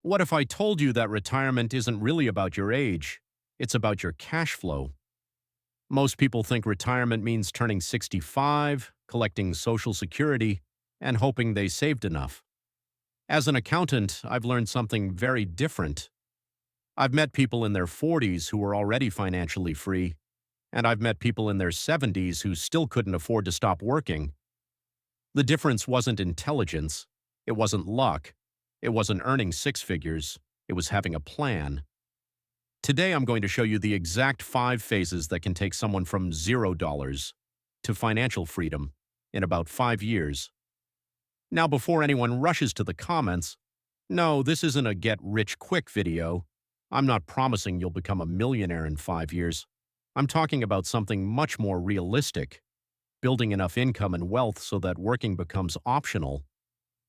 What if I told you that retirement isn't really about your age? It's about your cash flow. Most people think retirement means turning 65, collecting Social Security, and hoping they saved enough. As an accountant, I've learned something very different. I've met people in their 40s who were already financially free, and I've met people in their 70s who still couldn't afford to stop working. The difference wasn't intelligence, it wasn't luck, it wasn't earning six figures, it was having a plan. Today I'm going to show you the exact 5 phases that can take someone from $0 to financial freedom in about 5 years. Now, before anyone rushes to the comments, no, this isn't a get-rich-quick video. I'm not promising you'll become a millionaire in 5 years. I'm talking about something much more realistic, building enough income and wealth so that working becomes optional.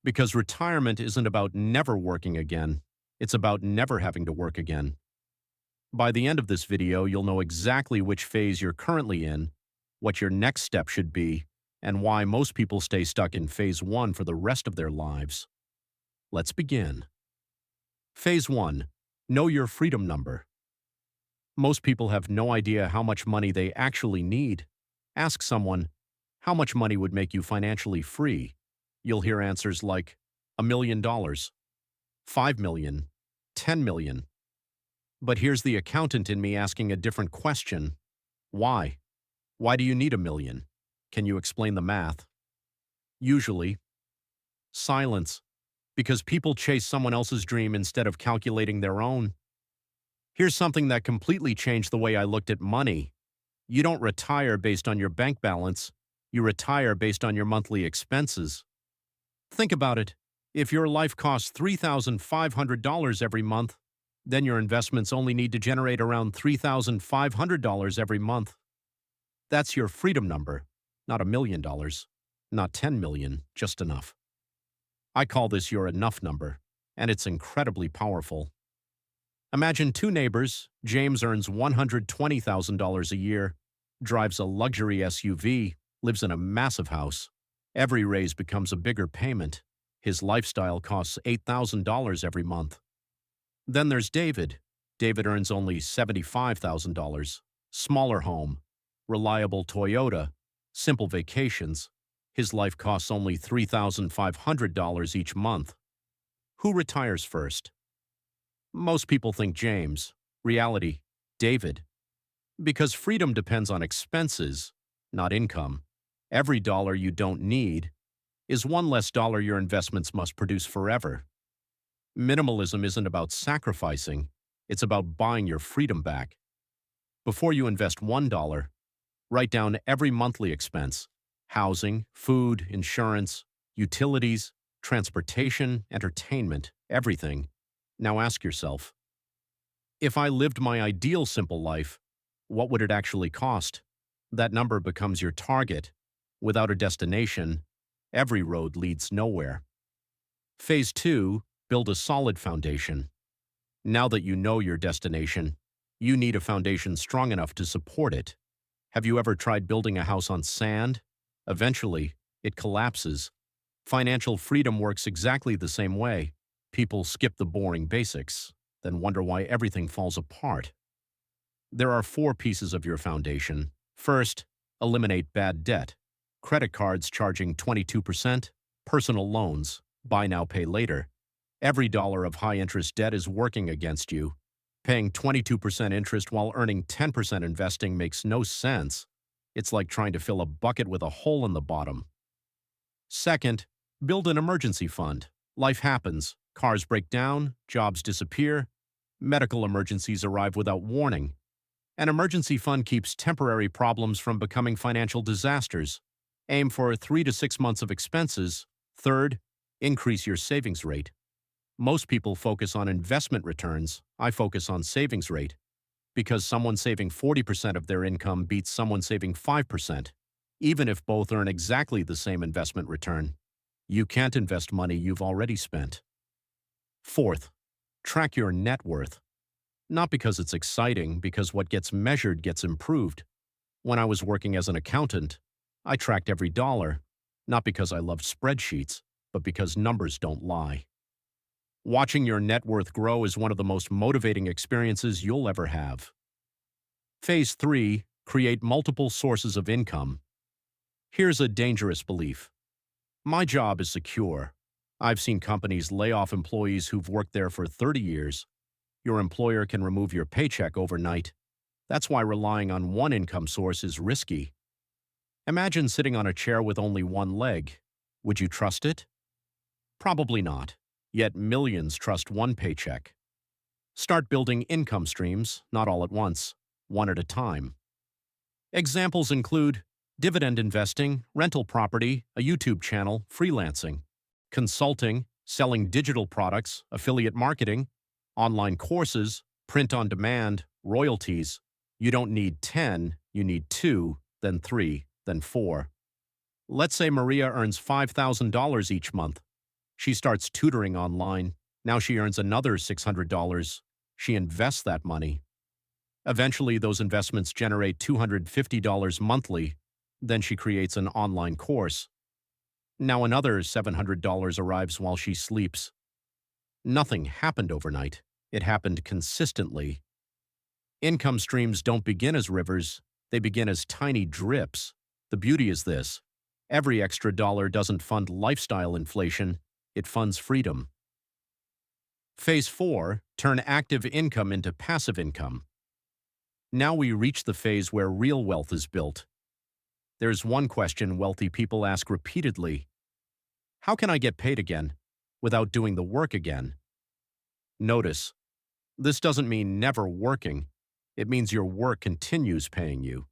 Because retirement isn't about never working again, it's about never having to work again. By the end of this video, you'll know exactly which phase you're currently in, what your next step should be, and why most people stay stuck in phase 1 for the rest of their lives. Let's begin. Phase 1. Know your freedom number. Most people have no idea how much money they actually need. Ask someone, how much money would make you financially free? You'll hear answers like $1 million, $5 million, $10 million. But here's the accountant in me asking a different question. Why? Why do you need $1 million? Can you explain the math? Usually, silence, because people chase someone else's dream instead of calculating their own. Here's something that completely changed the way I looked at money. You don't retire based on your bank balance, you retire based on your monthly expenses. Think about it. If your life costs $3,500 every month, then your investments only need to generate around $3,500 every month. That's your freedom number, not $1 million, not 10 million, just enough. I call this your enough number, and it's incredibly powerful. Imagine two neighbors. James earns $120,000 a year, drives a luxury SUV, lives in a massive house. Every raise becomes a bigger payment. His lifestyle costs $8,000 every month. Then there's David. David earns only $75,000. Smaller home, reliable Toyota, simple vacations. His life costs only $3,500 each month. Who retires first? Most people think James. Reality, David. Because freedom depends on expenses, not income. Every dollar you don't need is one less dollar your investments must produce forever. Minimalism isn't about sacrificing, it's about buying your freedom back. Before you invest $1, write down every monthly expense: housing, food, insurance, utilities, transportation, entertainment, everything. Now ask yourself, if I lived my ideal simple life, what would it actually cost? That number becomes your target. Without a destination, every road leads nowhere. Phase 2. Build a solid foundation. Now that you know your destination, you need a foundation strong enough to support it. Have you ever tried building a house on sand? Eventually, it collapses. Financial freedom works exactly the same way. People skip the boring basics, then wonder why everything falls apart. There are 4 pieces of your foundation. First, eliminate bad debt. Credit cards charging 22%, personal loans, buy now, pay later. Every dollar of high-interest debt is working against you. Paying 22% interest while earning 10% investing makes no sense. It's like trying to fill a bucket with a hole in the bottom. Second, build an emergency fund. Life happens. Cars break down, jobs disappear, medical emergencies arrive without warning. An emergency fund keeps temporary problems from becoming financial disasters. Aim for 3 to 6 months of expenses. Third, increase your savings rate. Most people focus on investment returns. I focus on savings rate. Because someone saving 40% of their income beats someone saving 5%, even if both earn exactly the same investment return. You can't invest money you've already spent. Fourth, track your net worth. Not because it's exciting, because what gets measured gets improved. When I was working as an accountant, I tracked every dollar, not because I loved spreadsheets, but because numbers don't lie. Watching your net worth grow is one of the most motivating experiences you'll ever have. Phase 3. Create multiple sources of income. Here's a dangerous belief. My job is secure. I've seen companies lay off employees who've worked there for 30 years. Your employer can remove your paycheck overnight. That's why relying on one income source is risky. Imagine sitting on a chair with only one leg. Would you trust it? Probably not. Yet millions trust one paycheck. Start building income streams, not all at once, one at a time. Examples include dividend investing, rental property, a YouTube channel, freelancing, consulting, selling digital products, affiliate marketing, online courses, print on demand, royalties. You don't need 10, you need 2, then 3, then 4. Let's say Maria earns $5,000 each month. She starts tutoring online. Now she earns another $600. She invests that money. Eventually, those investments generate $250 monthly. Then she creates an online course. Now another $700 arrives while she sleeps. Nothing happened overnight. It happened consistently. Income streams don't begin as rivers. They begin as tiny drips. The beauty is this. Every extra dollar doesn't fund lifestyle inflation. It funds freedom. Phase 4. Turn active income into passive income. Now we reach the phase where real wealth is built. There's one question wealthy people ask repeatedly. How can I get paid again without doing the work again? Notice, this doesn't mean never working. It means your work continues paying you.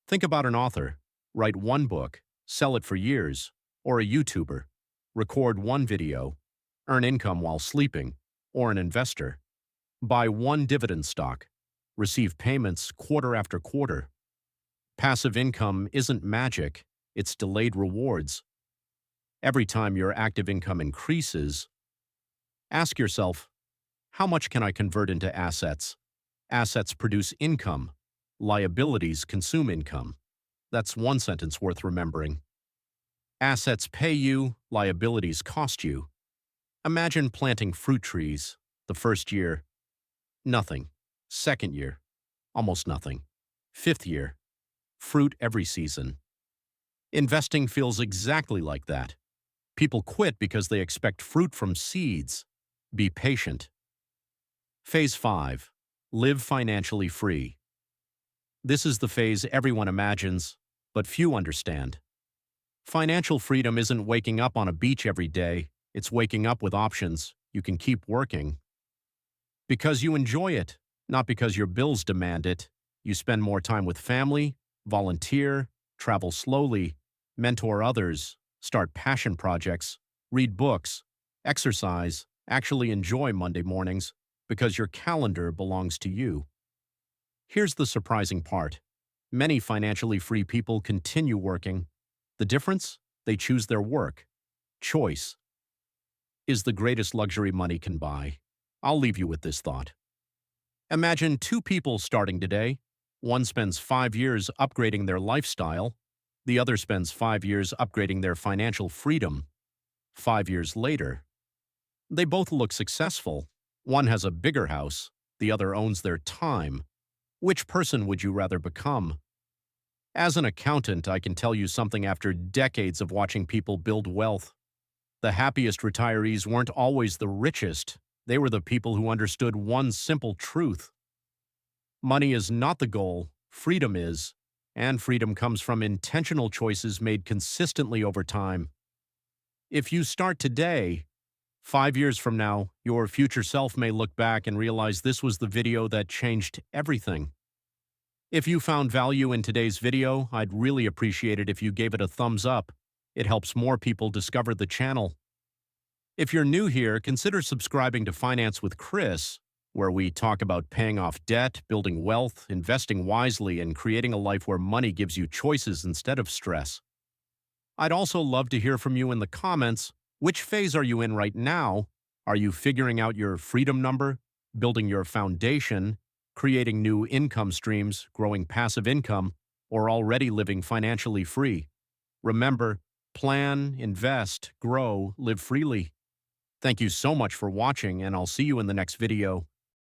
Think about an author. Write one book, sell it for years, or a YouTuber. Record one video, earn income while sleeping, or an investor. Buy one dividend stock, receive payments quarter after quarter. Passive income isn't magic, it's delayed rewards. Every time your active income increases, ask yourself, how much can I convert into assets? Assets produce income. Liabilities consume income. That's one sentence worth remembering. Assets pay you, liabilities cost you. Imagine planting fruit trees. The first year, nothing. Second year, almost nothing. Fifth year, fruit every season. Investing feels exactly like that. People quit because they expect fruit from seeds. Be patient. Phase 5. Live financially free. This is the phase everyone imagines, but few understand. Financial freedom isn't waking up on a beach every day. It's waking up with options. You can keep working. Because you enjoy it, not because your bills demand it. You spend more time with family, volunteer, travel slowly, mentor others, start passion projects, read books, exercise, actually enjoy Monday mornings because your calendar belongs to you. Here's the surprising part. Many financially free people continue working. The difference? They choose their work. Choice is the greatest luxury money can buy. I'll leave you with this thought. Imagine two people starting today. One spends 5 years upgrading their lifestyle. The other spends 5 years upgrading their financial freedom. 5 years later, they both look successful. One has a bigger house. The other owns their time. Which person would you rather become? As an accountant, I can tell you something after decades of watching people build wealth. The happiest retirees weren't always the richest. They were the people who understood one simple truth. Money is not the goal, freedom is, and freedom comes from intentional choices made consistently over time. If you start today, 5 years from now, your future self may look back and realize this was the video that changed everything. If you found value in today's video, I'd really appreciate it if you gave it a thumbs up. It helps more people discover the channel. If you're new here, consider subscribing to Finance with Chris, where we talk about paying off debt, building wealth, investing wisely, and creating a life where money gives you choices instead of stress. I'd also love to hear from you in the comments. Which phase are you in right now? Are you figuring out your freedom number, building your foundation, creating new income streams, growing passive income, or already living financially free? Remember, plan, invest, grow, live freely. Thank you so much for watching, and I'll see you in the next video.